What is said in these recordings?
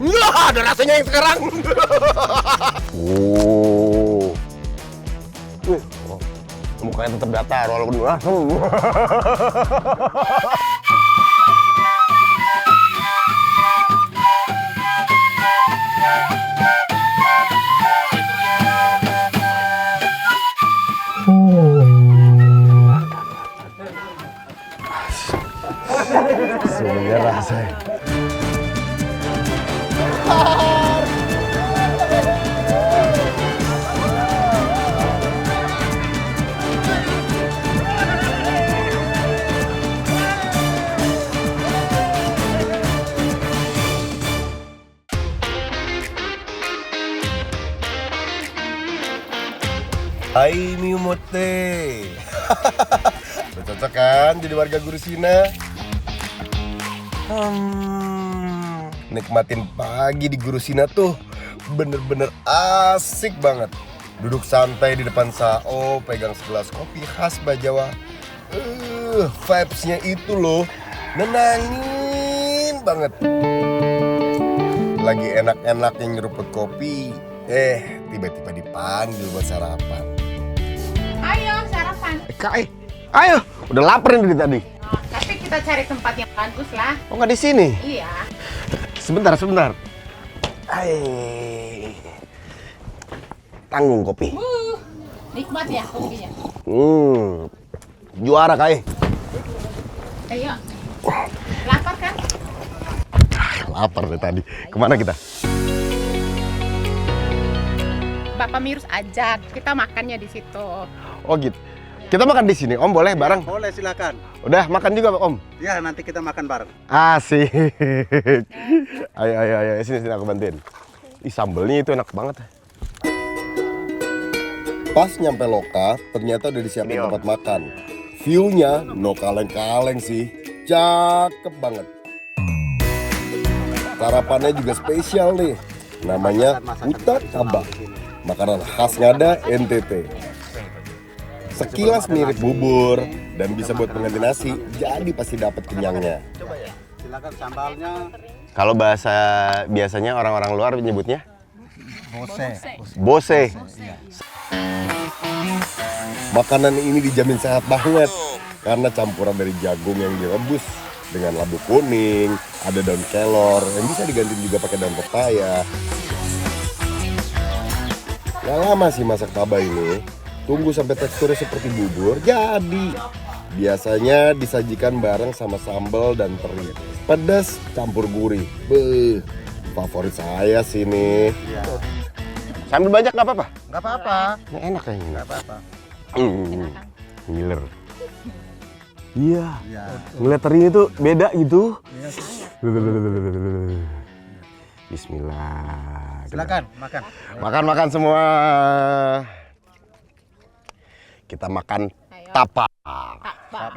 Nggak ada rasanya yang sekarang. Oh. Mukanya tetap datar walaupun sebenarnya rasanya. Hai Miumote. Udah cocok kan jadi warga Gurusina? Nikmatin pagi di Gurusina tuh bener-bener asik banget. Duduk santai di depan Sao, pegang segelas kopi khas Bajawa. Vibes-nya itu loh, nenangin banget. Lagi enak-enaknya nyeruput kopi, tiba-tiba dipanggil buat sarapan. Ayo sarapan. Ayo, udah lapar nih dari tadi. Tapi kita cari tempat yang bagus lah. Oh, nggak di sini? Iya. Sebentar. Tanggung kopi. Nikmat ya kopinya. Juara Kai. Ayo. Lapar kan? Lapar dari tadi. Kemana kita? Bapak Mirus ajak, kita makannya di situ. Oh gitu. Kita makan di sini, Om boleh bareng? Boleh, silakan. Udah makan juga Om? Ya, nanti kita makan bareng. Asik. Ayo, sini aku bantuin. Ih, sambelnya itu enak banget. Pas nyampe Loka, ternyata udah disiapin tempat makan. View-nya no kaleng-kaleng sih. Cakep banget. Sarapannya juga spesial nih. Namanya Uta Kaba. Makanan khas Ngada, NTT. Sekilas mirip bubur dan bisa buat pengganti nasi, jadi pasti dapat kenyangnya. Coba ya, silakan sambalnya. Kalau bahasa biasanya orang-orang luar menyebutnya Bose. Makanan ini dijamin sehat banget karena campuran dari jagung yang direbus dengan labu kuning, ada daun kelor yang bisa diganti juga pakai daun pepaya. Gak lama sih masak taba ini. Tunggu sampai teksturnya seperti bubur, jadi. Biasanya disajikan bareng sama sambal dan teri. Pedas campur gurih. Beuh, favorit saya sih nih. Ya. Sambil banyak nggak apa-apa? Nggak apa-apa. Ini enak kayaknya. Nggak apa-apa. Ngiler. Iya. Ya. Ngeliat terinya tuh beda gitu. Bismillah. Silakan makan. Makan semua. Kita makan tapa.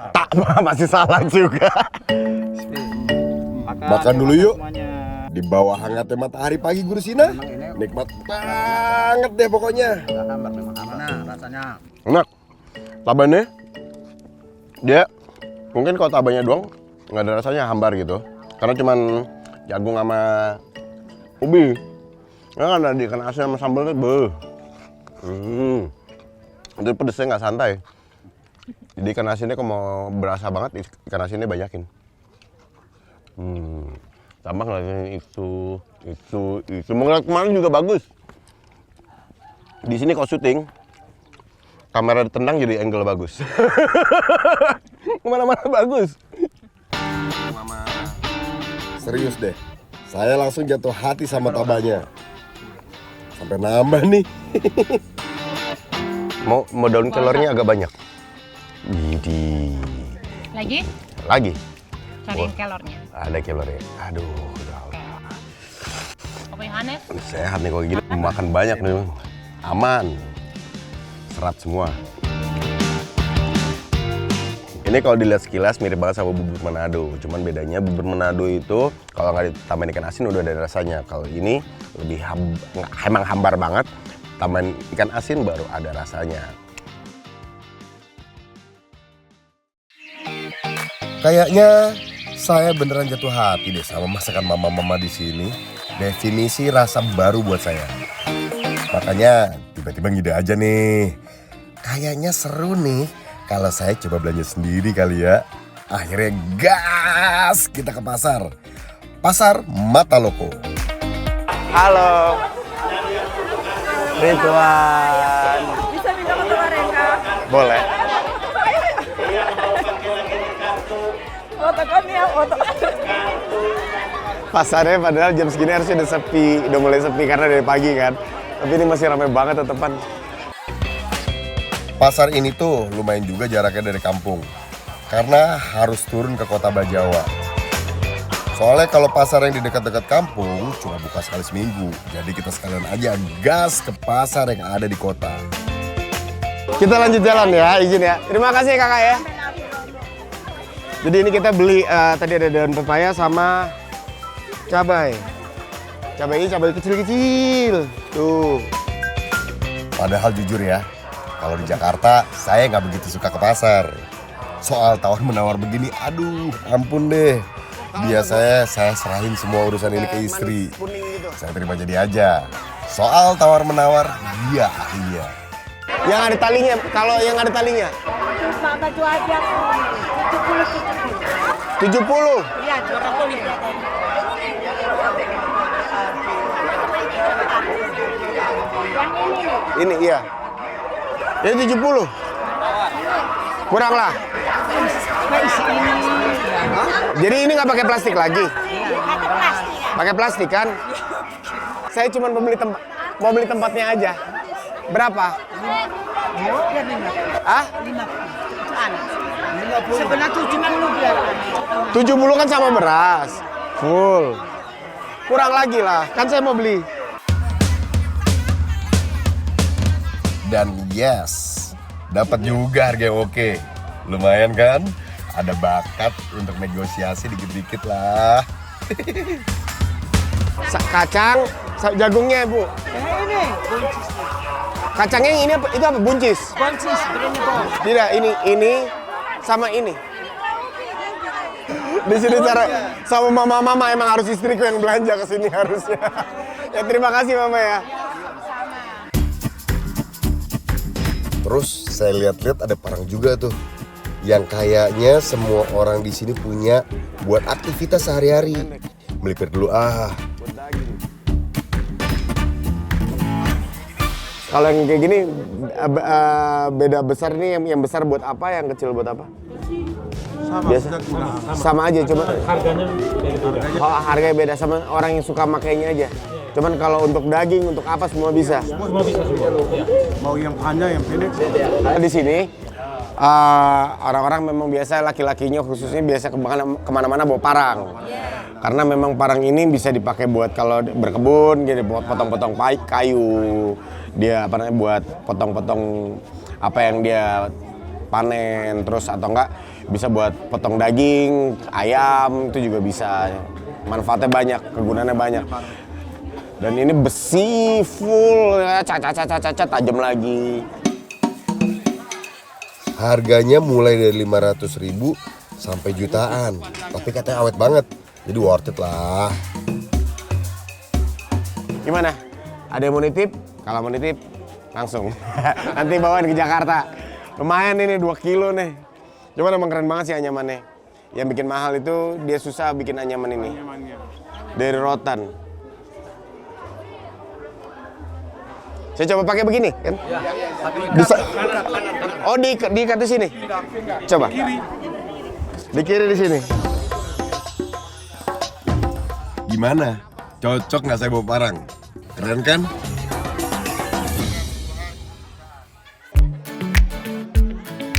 Tapa masih salah juga. Makan dulu yuk. Semuanya. Di bawah hangatnya matahari pagi Gurusina. Nikmat banget deh pokoknya. Nggak hambar memang. Mana rasanya? Enak. Tabannya dia mungkin kalau tabannya doang nggak ada rasanya, hambar gitu. Karena cuman jagung sama ubi. Nah, kan ada ikan asin sama sambalnya, itu pedesnya nggak santai. Jadi ikan asinnya kalau mau berasa banget, ikan asinnya banyakin. Tambah ngeliatin itu. Mau ngeliat kemarin juga bagus. Di sini kalau syuting, kamera ditendang jadi angle bagus. Kemana-mana bagus. Serius deh, saya langsung jatuh hati sama tabanya. Sampai nambah nih. Mau daun kelornya agak banyak. Widih. Lagi? Cariin kelornya. Ada kelornya. Aduh, udah. Pokoknya Hanes. Sehat nih kalau gini, makan banyak nih. Aman. Serat semua. Ini kalau dilihat sekilas mirip banget sama bubur Manado. Cuman bedanya bubur Manado itu kalau nggak ditambahin ikan asin udah ada rasanya. Kalau ini lebih emang hambar banget. Tambahin ikan asin baru ada rasanya. Kayaknya saya beneran jatuh hati deh sama masakan mama-mama di sini. Definisi rasa baru buat saya. Makanya tiba-tiba ngide aja nih. Kayaknya seru nih kalau saya coba belanja sendiri kali ya. Akhirnya gas kita ke pasar. Pasar Mataloko. Halo. Ridwan. Bisa minta foto mereka? Boleh. Foto kami ya, foto. Pasarnya padahal jam segini harusnya udah sepi, udah mulai sepi karena dari pagi kan. Tapi ini masih ramai banget tetepan. Pasar ini tuh lumayan juga jaraknya dari kampung. Karena harus turun ke kota Bajawa. Soalnya kalau pasar yang di dekat-dekat kampung cuma buka sekali seminggu. Jadi kita sekalian aja gas ke pasar yang ada di kota. Kita lanjut jalan ya, izin ya. Terima kasih kakak ya. Jadi ini kita beli, tadi ada daun pepaya sama cabai. Cabai ini cabai kecil-kecil. Tuh. Padahal jujur ya, kalau di Jakarta saya nggak begitu suka ke pasar. Soal tawar-menawar begini, aduh ampun deh. Biasanya saya serahin semua urusan ini ke istri. Saya terima jadi aja. Soal tawar-menawar, iya. Yang ada talinya, kalau yang ada talinya? Pak baju aja 70. 70? Iya, 70. Ini iya. Ini 70? Kurang lah. Jadi ini nggak pakai plastik lagi? Pakai plastik kan? Saya cuma mau beli tempatnya aja. Berapa? Ah? 50. Sebenarnya 70 biar. 70 kan sama beras. Full. Kurang lagi lah, kan saya mau beli. Dan yes, dapat juga harga yang oke. Lumayan kan? Ada bakat untuk negosiasi dikit-dikit lah. Kacang, jagungnya Bu. Ini Kacangnya yang ini apa? Itu apa? Buncis? buncis, berani bos. Tidak, ini sama ini. Di sini cara sama mama emang harus istriku yang belanja ke sini harusnya. Ya terima kasih mama ya. Terus saya lihat-lihat ada parang juga tuh. Yang kayaknya semua orang di sini punya buat aktivitas sehari-hari. Melipir dulu Kalau yang kayak gini beda besar nih, yang besar buat apa, yang kecil buat apa? Biasa. Sama aja, cuma harganya beda. Oh, harganya beda sama orang yang suka makainya aja. Cuman kalau untuk daging, untuk apa semua bisa. Semua bisa semua. Mau yang panjang, yang pendek. Di sini orang-orang memang biasa laki-lakinya khususnya biasa kemana-mana bawa parang. Karena memang parang ini bisa dipakai buat kalau berkebun, gitu, buat potong-potong kayu. Dia apa namanya buat potong-potong apa yang dia panen, terus atau enggak bisa buat potong daging, ayam itu juga bisa. Manfaatnya banyak, kegunaannya banyak. Dan ini besi full, caca tajam lagi. Harganya mulai dari 500.000 sampai jutaan. Tapi katanya awet banget. Jadi worth it lah. Gimana? Ada yang mau nitip? Kalau mau nitip, langsung. Nanti bawain ke Jakarta. Lumayan ini 2 kilo nih. Cuman emang keren banget sih anyamannya. Yang bikin mahal itu dia susah bikin anyaman ini. Dari rotan. Saya coba pakai begini kan? Bisa. Oh diikat di sini. Coba. Di kiri di sini. Gimana? Cocok nggak saya bawa parang? Keren kan?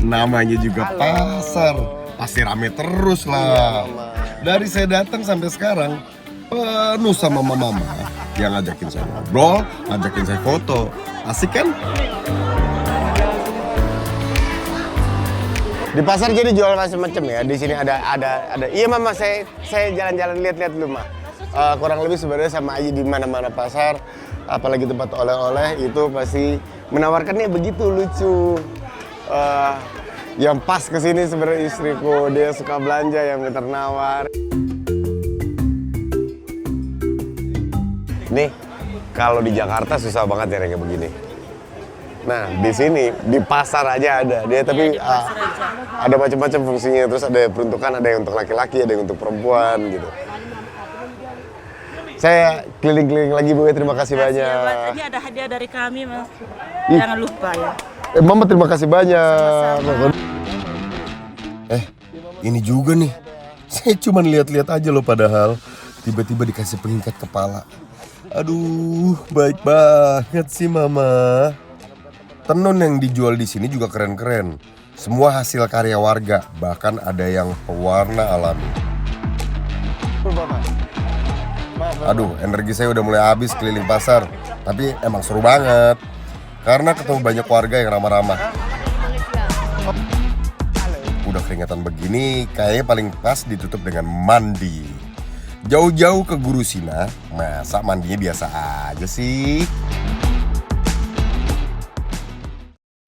Namanya juga pasar. Pasti rame terus lah. Dari saya datang sampai sekarang penuh sama mama-mama yang ngajakin saya ngobrol, ngajakin saya foto. Asik kan? Di pasar jadi jual macam-macam ya. Di sini ada. Iya mama, saya jalan-jalan lihat-lihat dulu mah. Kurang lebih sebenarnya sama aja di mana-mana pasar, apalagi tempat oleh-oleh itu pasti menawarkannya begitu lucu. Yang pas kesini sebenarnya istriku, dia suka belanja yang ternawar. Nih, kalau di Jakarta susah banget ya kayak begini. Nah, di sini di pasar aja ada dia, tapi ada macam-macam fungsinya. Terus ada peruntukan, ada yang untuk laki-laki, ada yang untuk perempuan gitu. Saya keliling-keliling lagi Bu, terima kasih banyak. Ini ada hadiah dari kami Mas. Jangan lupa ya. Mama terima kasih banyak. Ini juga nih. Saya cuma lihat-lihat aja loh padahal tiba-tiba dikasih pengikat kepala. Aduh, baik banget sih Mama. Tenun yang dijual di sini juga keren-keren. Semua hasil karya warga, bahkan ada yang pewarna alami. Aduh, energi saya udah mulai habis keliling pasar. Tapi emang seru banget. Karena ketemu banyak warga yang ramah-ramah. Udah keringatan begini, kayaknya paling pas ditutup dengan mandi. Jauh-jauh ke Guru Sina, masa mandinya biasa aja sih?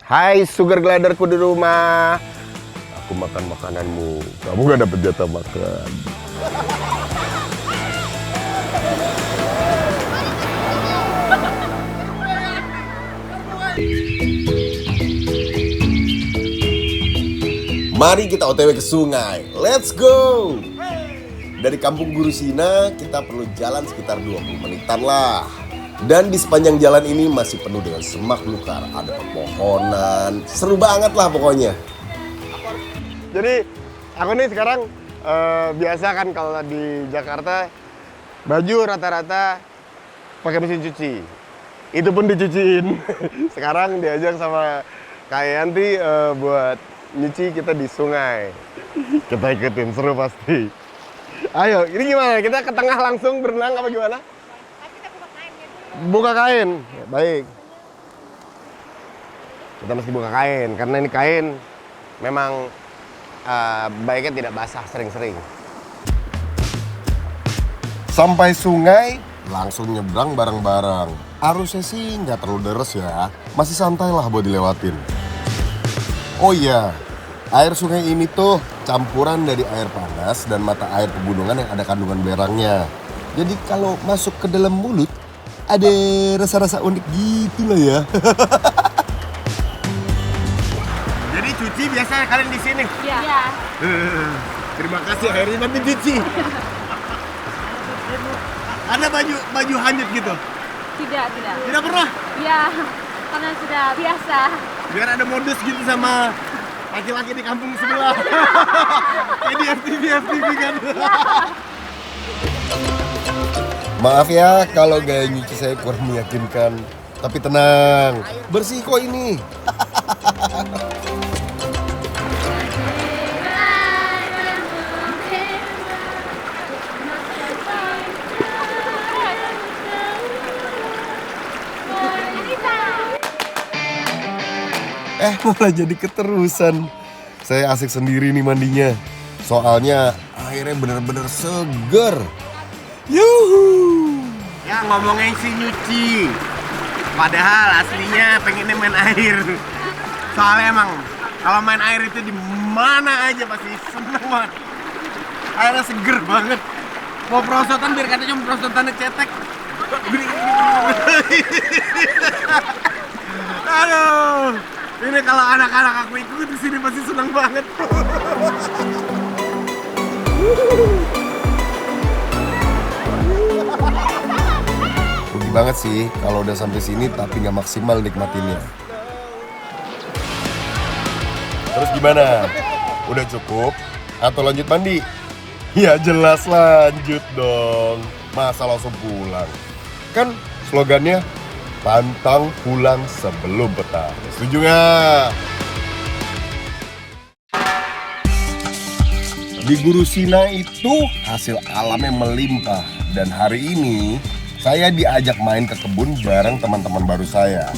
Hai sugar gliderku di rumah. Aku makan makananmu. Kamu gak dapet jatah makan. Mari kita OTW ke sungai. Let's go! Dari kampung Guru Sina, kita perlu jalan sekitar 20 menitan lah. Dan di sepanjang jalan ini masih penuh dengan semak belukar. Ada pepohonan, seru banget lah pokoknya. Jadi aku nih sekarang biasa kan kalau di Jakarta baju rata-rata pakai mesin cuci. Itu pun dicuciin. Sekarang diajak sama Kak Yanti buat nyuci kita di sungai. Kita ikutin, seru pasti. Ayo, ini gimana? Kita ke tengah langsung berenang apa gimana? Kita buka kainnya dulu. Buka kain, baik. Kita mesti buka kain, karena ini kain memang baiknya tidak basah sering-sering. Sampai sungai, langsung nyebrang bareng-bareng. Arusnya sih nggak terlalu deres ya, masih santai lah buat dilewatin. Oh iya, air sungai ini tuh campuran dari air panas dan mata air pegunungan yang ada kandungan belerangnya. Jadi kalau masuk ke dalam mulut, ada rasa-rasa unik gitu lah ya. Jadi cuci biasanya kalian di sini. Iya. Terima kasih akhirnya nanti cuci. Ada baju hanyut gitu? Tidak. Tidak pernah? Iya, karena sudah biasa. Biar ada modus gitu sama laki-laki di kampung sebelah. Kayak di FTV kan. Maaf ya kalau gaya nyuci saya kurang meyakinkan. Tapi tenang, bersih kok ini. Malah jadi keterusan. Saya asik sendiri nih mandinya. Soalnya airnya bener-bener seger. Yuhu. Ya ngomongin si nyuci. Padahal aslinya pengennya main air. Soalnya emang kalau main air itu di mana aja pasti seneng banget. Airnya seger banget. Mau perosotan biar katanya perosotannya cetek. Aduh. Ini kalau anak-anak aku ikut di sini pasti senang banget. Rugi banget sih kalau udah sampai sini tapi nggak maksimal nikmatinnya. Terus gimana? Udah cukup? Atau lanjut mandi? Ya jelas lanjut dong. Masa langsung pulang? Kan slogannya pantang pulang sebelum petang. Setuju nggak? Di Guru Sina itu hasil alamnya melimpah. Dan hari ini saya diajak main ke kebun bareng teman-teman baru saya.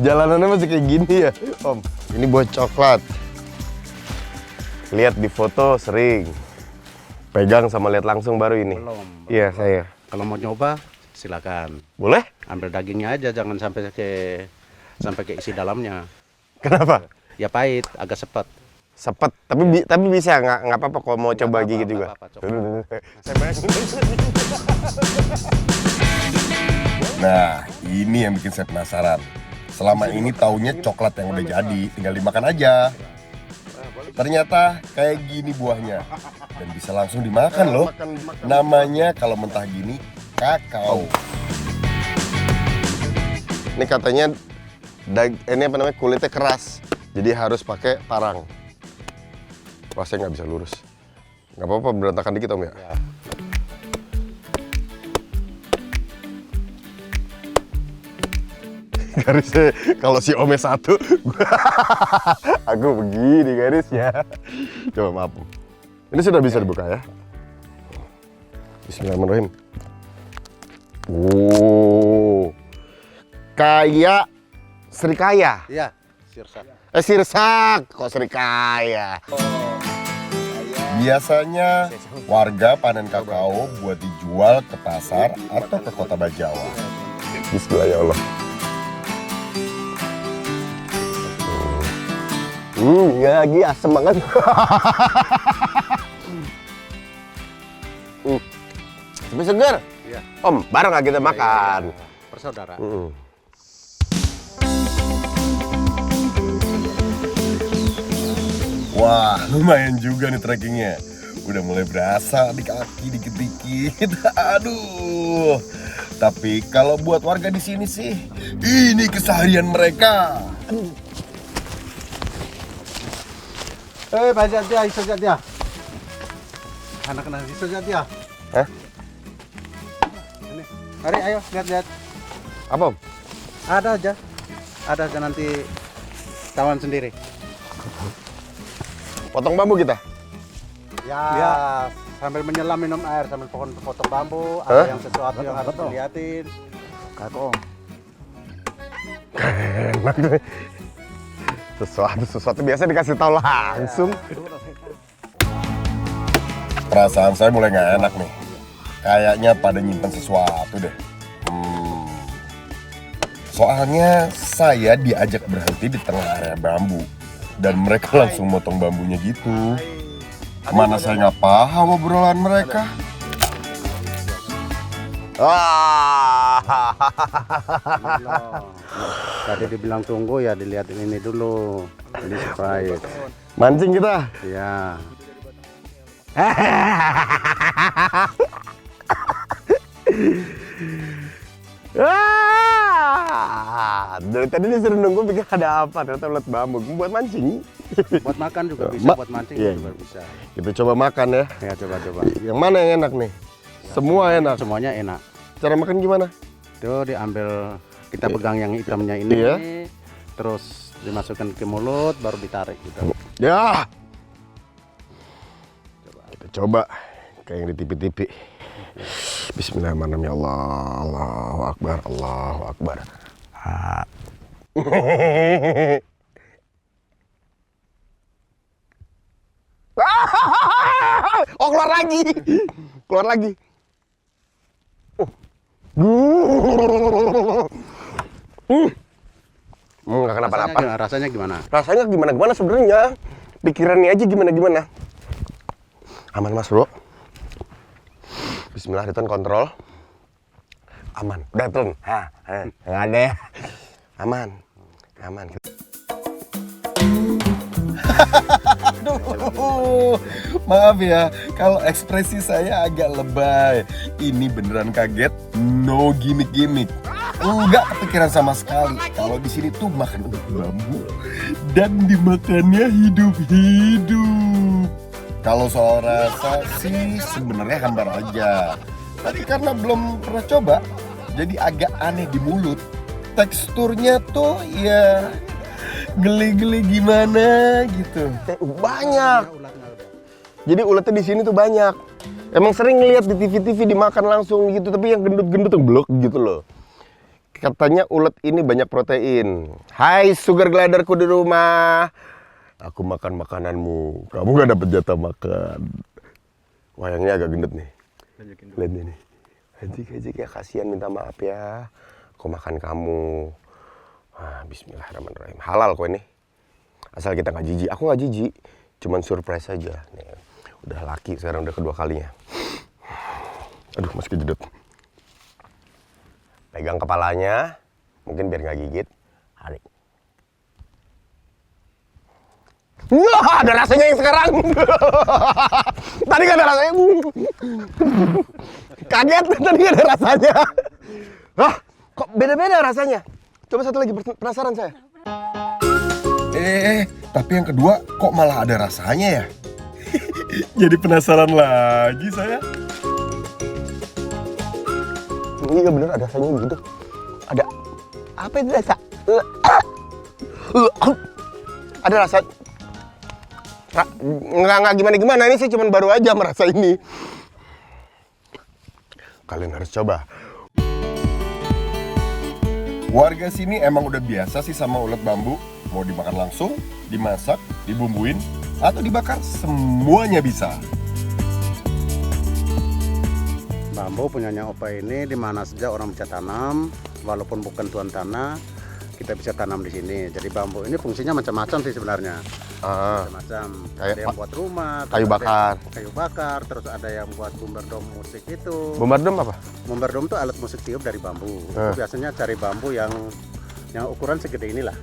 Jalanannya masih kayak gini ya, Om. Ini buat coklat. Lihat di foto sering. Pegang sama lihat langsung baru ini. Belum. Iya, saya. Kalau mau nyoba, silakan. Boleh? Ambil dagingnya aja, jangan sampai ke sampai ke isi dalamnya. Kenapa? Ya pahit, agak sepet. Sepet, tapi bisa nggak apa-apa kalau mau coba gigit juga. Apa-apa, coba. Nah, ini yang bikin saya penasaran. Selama ini taunya coklat yang udah jadi, tinggal dimakan aja. Ternyata kayak gini buahnya. Dan bisa langsung dimakan loh. Namanya kalau mentah gini, kakao. Ini katanya ini apa namanya, kulitnya keras, jadi harus pakai parang. Wah, saya nggak bisa lurus. Nggak apa-apa, berantakan dikit Om ya. Garisnya kalau si Omnya satu, aku begini garisnya. Coba maaf. Ini sudah bisa dibuka ya. Bismillahirrahmanirrahim. Kayak serikaya. Iya, sirsak. Sirsak, kok serikaya. Biasanya warga panen kakao buat dijual ke pasar atau ke kota Bajawa. Bismillah ya Allah. Ya lagi asem banget. Tapi segar. Iya. Om, bareng nggak kita makan? Bersaudara. Wah, lumayan juga nih trekkingnya. Udah mulai berasa di kaki dikit-dikit. Aduh. Tapi kalau buat warga di sini sih, ini keseharian mereka. Bajak dia, isojak dia. Anak-anak isojak dia. Hah? Ini. Mari, ayo, lihat-lihat. Apa Om? Ada aja nanti tawan sendiri. Potong bambu kita? Ya, sambil menyelam minum air, sambil potong bambu, Hah? ada yang sesuatu yang harus dilihatin. Kakak. Enak deh. Sesuatu biasa dikasih tahu langsung. Perasaan saya mulai nggak enak nih. Kayaknya pada nyimpen sesuatu deh. Soalnya saya diajak berhenti di tengah area bambu. Dan mereka langsung motong bambunya gitu. Mana saya nggak paham obrolan mereka. Tadi dibilang tunggu ya, dilihatin ini dulu. Ini surprise. Mancing kita. Ya. Dari tadi disuruh nunggu pikir ada apa, ternyata ulat bambu. Buat mancing. Buat makan juga bisa, buat mancing iya, juga bisa. Kita coba makan ya. Ya, coba-coba. Yang mana yang enak nih? Semua enak. Semuanya enak. Cara makan gimana? Itu diambil, kita pegang yang hitamnya ini, Iya. terus dimasukkan ke mulut, baru ditarik gitu. Ya. Kita coba kayak yang di TV-TV. Bismillahirrahmanirrahim. Ya Allah, Allahu Akbar, Allahu Akbar. Oh, keluar lagi. Keluar lagi. Nggak kenapa-napa. Rasanya gimana? Rasanya gimana-gimana sebenarnya. Pikirannya aja gimana-gimana. Aman Mas Bro. Bismillah, return kontrol. Aman. Udah turun. Nggak ada ya. Aman. Aduh, maaf ya kalau ekspresi saya agak lebay. Ini beneran kaget, no gimmick-gimmick. Enggak kepikiran sama sekali kalau di sini tuh makan ulat bambu dan dimakannya hidup-hidup. Kalau soal rasa sih sebenarnya hambar aja. Tapi karena belum pernah coba, jadi agak aneh di mulut. Teksturnya tuh ya geli-geli gimana gitu. Banyak. Jadi ulatnya di sini tuh banyak. Emang sering ngeliat di TV-TV dimakan langsung gitu, tapi yang gendut-gendut yang blok gitu loh. Katanya ulat ini banyak protein. Hai sugar gliderku di rumah. Aku makan makananmu. Kamu gak dapet jatah makan. Wah, yang ini agak gendut nih. Lihat nih. Hajik ya, kasihan, minta maaf ya. Aku makan kamu. Bismillahirrahmanirrahim. Halal kok ini. Asal kita nggak jijik. Aku nggak jijik. Cuman surprise aja. Nih, udah laki sekarang, udah kedua kalinya. Aduh, masih kejedot. Pegang kepalanya. Mungkin biar nggak gigit. Tarik. Wah, ada rasanya yang sekarang. Tadi nggak ada rasanya. Kaget, tadi nggak ada rasanya. Hah, kok beda-beda rasanya? Coba satu lagi, penasaran saya. Tapi yang kedua kok malah ada rasanya ya? Jadi penasaran lagi saya. Iya bener, ada rasanya gitu. Ada apa itu rasa? Ada rasa. Nggak gimana-gimana, ini sih cuman baru aja merasa ini. Kalian harus coba. Warga sini emang udah biasa sih sama ulet bambu. Mau dimakan langsung, dimasak, dibumbuin, atau dibakar, semuanya bisa. Bambu punyanya Opa ini di mana saja orang bisa tanam, walaupun bukan tuan tanah, kita bisa tanam di sini. Jadi bambu ini fungsinya macam-macam sih sebenarnya. Macam-macam. Ada yang buat rumah, kayu bakar. Kayu bakar, terus ada yang buat bumberdom musik itu. Bombardom apa? Bumberdom itu alat musik tiup dari bambu. Itu biasanya cari bambu yang ukuran segede inilah.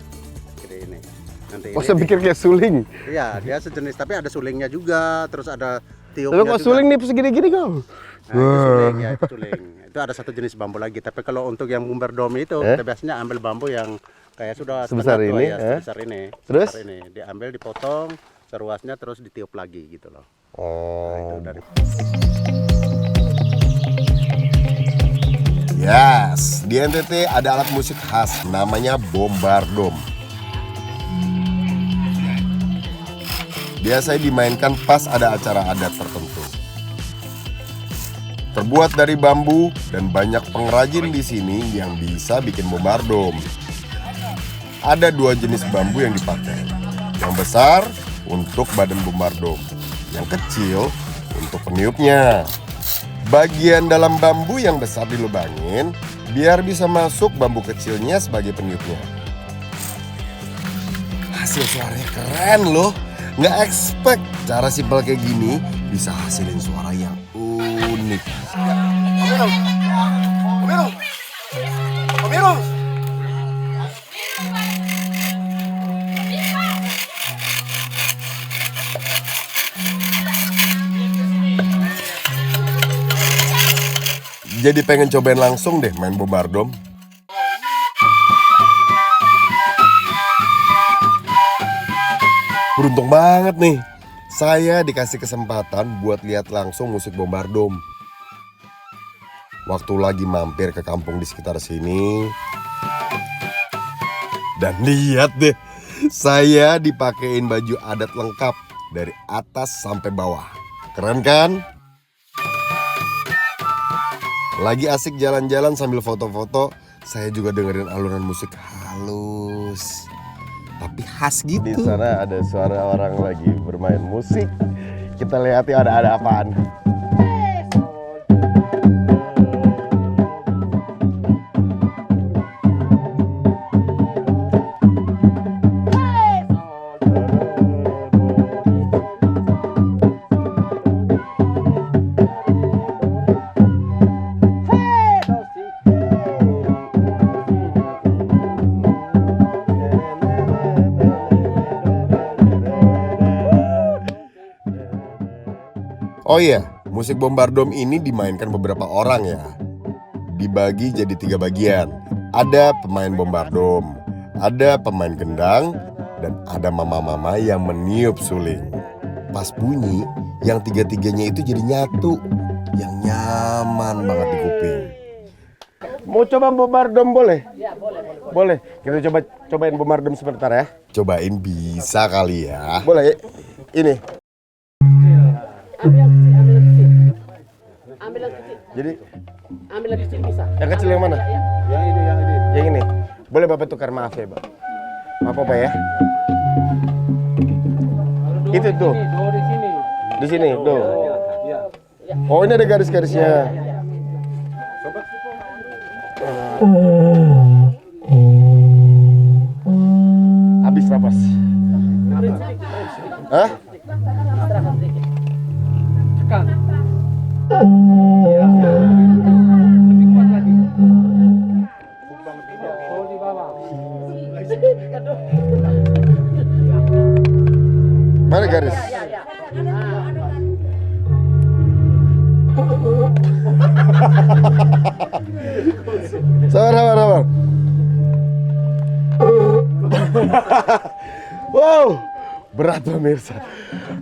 Segede ini. Nanti Oh, saya pikir kayak suling. Iya, dia sejenis, tapi ada sulingnya juga, terus ada tiupnya Lalu kok juga. suling nih segini-gini kau? Nah, itu suling, ya itu suling. Itu ada satu jenis bambu lagi. Tapi kalau untuk yang bumberdom itu, kita biasanya ambil bambu yang kayak sudah Sebesar setengah tua, ini, ya, sebesar ini. Terus? Sebesar ini. Diambil, dipotong, seruasnya terus ditiup lagi gitu loh. Oh. Nah, itu dari Yes, di NTT ada alat musik khas namanya bombardom. Biasanya dimainkan pas ada acara adat tertentu. Terbuat dari bambu dan banyak pengrajin di sini yang bisa bikin bombardom. Ada dua jenis bambu yang dipakai. Yang besar untuk badan bombardom, yang kecil untuk peniupnya. Bagian dalam bambu yang besar dilubangin biar bisa masuk bambu kecilnya sebagai peniupnya. Hasil suaranya keren loh. Nggak expect cara simpel kayak gini bisa hasilin suara yang unik. Jadi pengen cobain langsung deh main bombardom. Beruntung banget nih, saya dikasih kesempatan buat lihat langsung musik bombardom. Waktu lagi mampir ke kampung di sekitar sini. Dan lihat deh, saya dipakein baju adat lengkap dari atas sampai bawah. Keren kan? Lagi asik jalan-jalan sambil foto-foto, saya juga dengerin alunan musik halus. Tapi khas gitu. Di sana ada suara orang lagi bermain musik. Kita lihat ya ada apaan. Oh iya, musik bombardom ini dimainkan beberapa orang ya. Dibagi jadi 3 bagian. Ada pemain bombardom, ada pemain gendang, dan ada mama-mama yang meniup suling. Pas bunyi, yang 3-3-nya itu jadi nyatu. Yang nyaman banget di kuping. Mau coba bombardom boleh? Ya, boleh. Boleh. Kita cobain bombardom sebentar ya. Cobain bisa kali ya. Boleh. Ini. Ambil yang kecil. Jadi Ambil yang kecil bisa. yang kecil yang mana? yang ini. Yang ini. Boleh Bapak tukar, maaf ya, Pak. Maaf Pak ya. Itu tuh. Di sini. Di sini tuh. Oh, ini ada garis-garisnya. napas. Hah? Tekan. Ya. Lebih kuat lagi. Oh, di bawah. Mana garis? Sabar. Wow, berat pemirsa.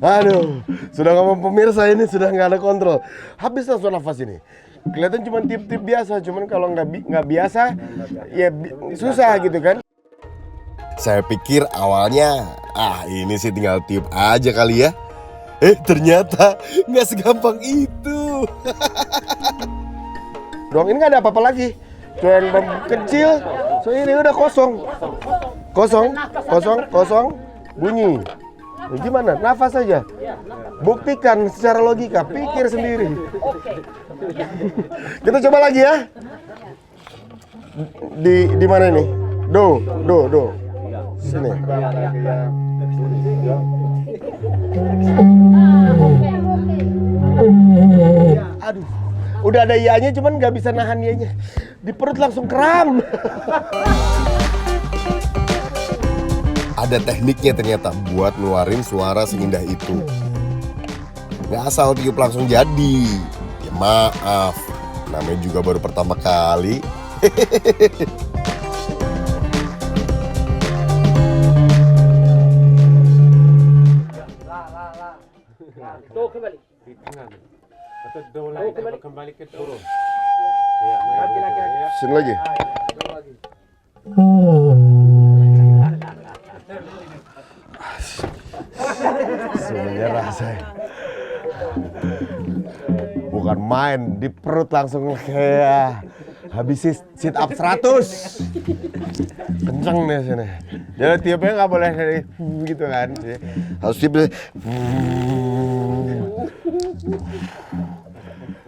Aduh, sudah ngomong pemirsa ini sudah nggak ada kontrol. Habis langsung nafas ini. Kelihatan cuma tip-tip biasa, cuman kalau nggak biasa, ya susah gitu kan. Saya pikir awalnya, ini sih tinggal tiup aja kali ya. Ternyata nggak segampang itu. Dong, ini nggak ada apa-apa lagi. Cuma bom kecil, so ini udah kosong, bunyi. Nah, gimana? Nafas saja. Buktikan secara logika, pikir sendiri. Kita coba lagi ya. Di mana ini? Do. Sini. Aduh, udah ada ianya cuman nggak bisa nahan ianya. Di perut langsung kram. Ada tekniknya ternyata buat ngeluarin suara seindah itu. Nggak asal tiup langsung jadi. Ya maaf, namanya juga baru pertama kali. Tuh kembali. Di tangan. Atau dola kembali ke turun. Sini lagi. Sebenarnya saya bukan main, di perut langsung kayak habis sit up 100. Kenceng nih sini. Jadi tiupnya nggak boleh dari gitu kan. Harus tiup.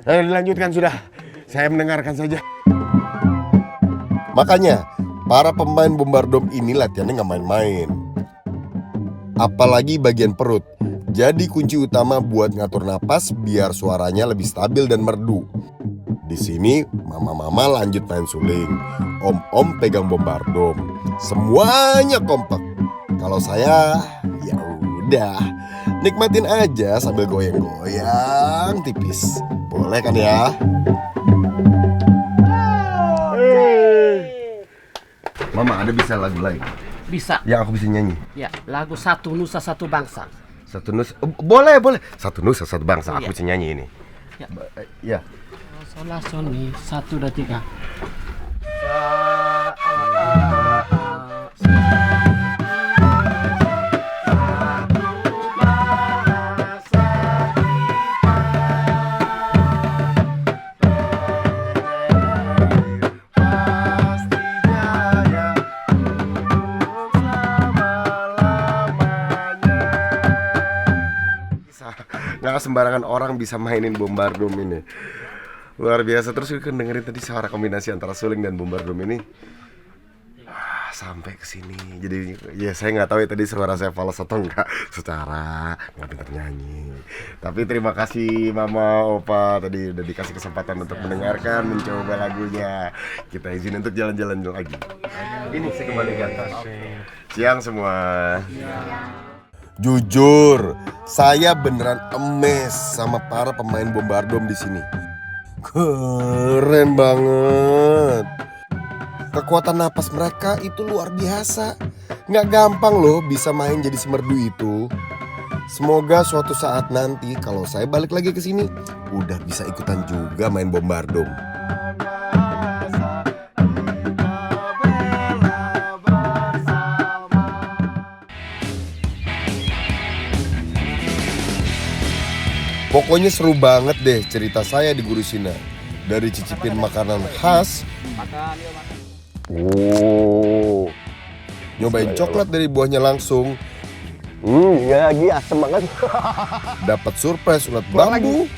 Ayo dilanjutkan sudah. Saya mendengarkan saja. Makanya para pemain bombardom ini latihannya nggak main-main. Apalagi bagian perut. Jadi kunci utama buat ngatur napas biar suaranya lebih stabil dan merdu. Di sini mama-mama lanjut main suling, om-om pegang bombardom. Semuanya kompak. Kalau saya ya udah nikmatin aja sambil goyang-goyang tipis. Boleh kan ya? Mama, ada bisa lagu lain Bisa. yang aku bisa nyanyi? Ya, lagu Satu Nusa Satu Bangsa. Satu nusa, boleh. Satu nusa satu bangsa, aku Iya. bisa nyanyi ini. Ya. Ya. Sola Soni 1 2 3. Nggak sembarangan orang bisa mainin bombardom ini. Luar biasa. Terus kan dengerin tadi suara kombinasi antara suling dan bombardom ini sampai ke sini. Jadi ya saya nggak tahu ya tadi suara saya fals atau enggak secara nggak pintar nyanyi. Tapi terima kasih Mama, Opa tadi udah dikasih kesempatan untuk mendengarkan, mencoba lagunya. Kita izin untuk jalan-jalan lagi. Ini saya kembali ke atas. Siang semua. Jujur, saya beneran emes sama para pemain bombardom di sini. Keren banget. Kekuatan napas mereka itu luar biasa. Nggak gampang loh bisa main jadi semerdu itu. Semoga suatu saat nanti kalau saya balik lagi ke sini, udah bisa ikutan juga main bombardom. Pokoknya seru banget deh cerita saya di Guru Sina. Dari cicipin makanan khas, nyobain coklat dari buahnya langsung, Ya lagi asem banget. dapat surprise ulat bambu,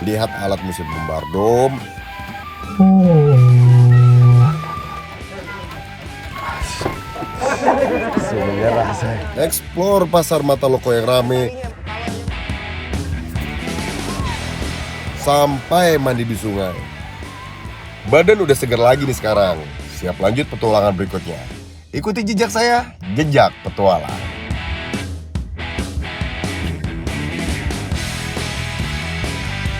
lihat alat musik bombardom, Nyerah saya. Explore pasar Mataloko yang rame, sampai mandi di sungai. Badan udah segar lagi nih sekarang. Siap lanjut petualangan berikutnya. Ikuti jejak saya, Jejak Petualang.